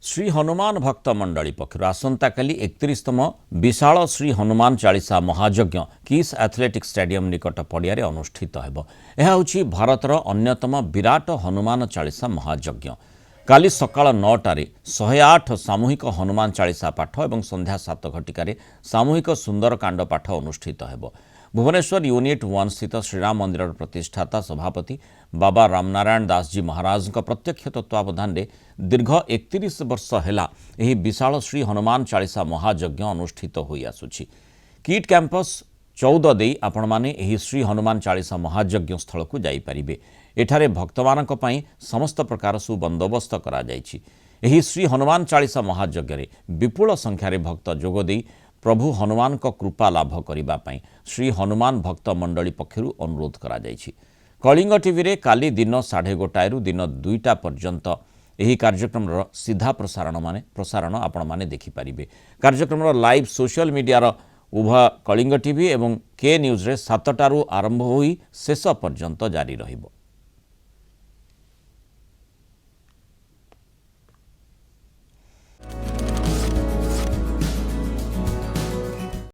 श्री हनुमान भक्त मंडली पक्षर आसंताकाली 31तम विशाल श्री हनुमान चालीसा महायज्ञ किस एथलेटिक स्टेडियम निकट पड़िया अनुष्ठित होब। यह हूँ भारतर अन्यतम विराट हनुमान चालीसा महायज्ञ। काली सकाळ 9टारे 108 सामूहिक हनुमान चालीसा पाठ और संध्या 7 घटिकार सामूहिक सुंदरकांड पाठ अनुष्ठित होब। भुवनेश्वर यूनिट 1 स्थित श्रीराम मंदिर प्रतिष्ठाता सभापति बाबा रामनारायण दास जी महाराज प्रत्यक्ष तत्वावधान में दीर्घ 31 वर्ष हैला एही विशाल श्री हनुमान चालीसा महायज्ञ अनुष्ठित होई आसुछि। किट कैंपस 14 दे आपण माने एही श्री हनुमान चालीसा महायज्ञ स्थल को जाई परिबे। एठारे भक्तमानक पई समस्त प्रकार सुबंदोबस्त करा जायछि। एही श्री हनुमान चालीसा महायज्ञ रे विपुल संख्यारे भक्त जोग देई प्रभु हनुमान को कृपा लाभ करिबा पई श्री हनुमान भक्त मंडली पक्षरु अनुरोध करा जायछि। कलिंग टीवी रे काली दिन 1:30 रु दिन 2टा पर्यंत एही कार्यक्रम सीधा प्रसारण आपण माने देखि परिबे। कार्यक्रम लाइव सोशल मीडिया उभय कलिंग टीवी एवं के न्यूज रे 7टारू आरंभ होई शेष पर्यंत जारी रहिबो।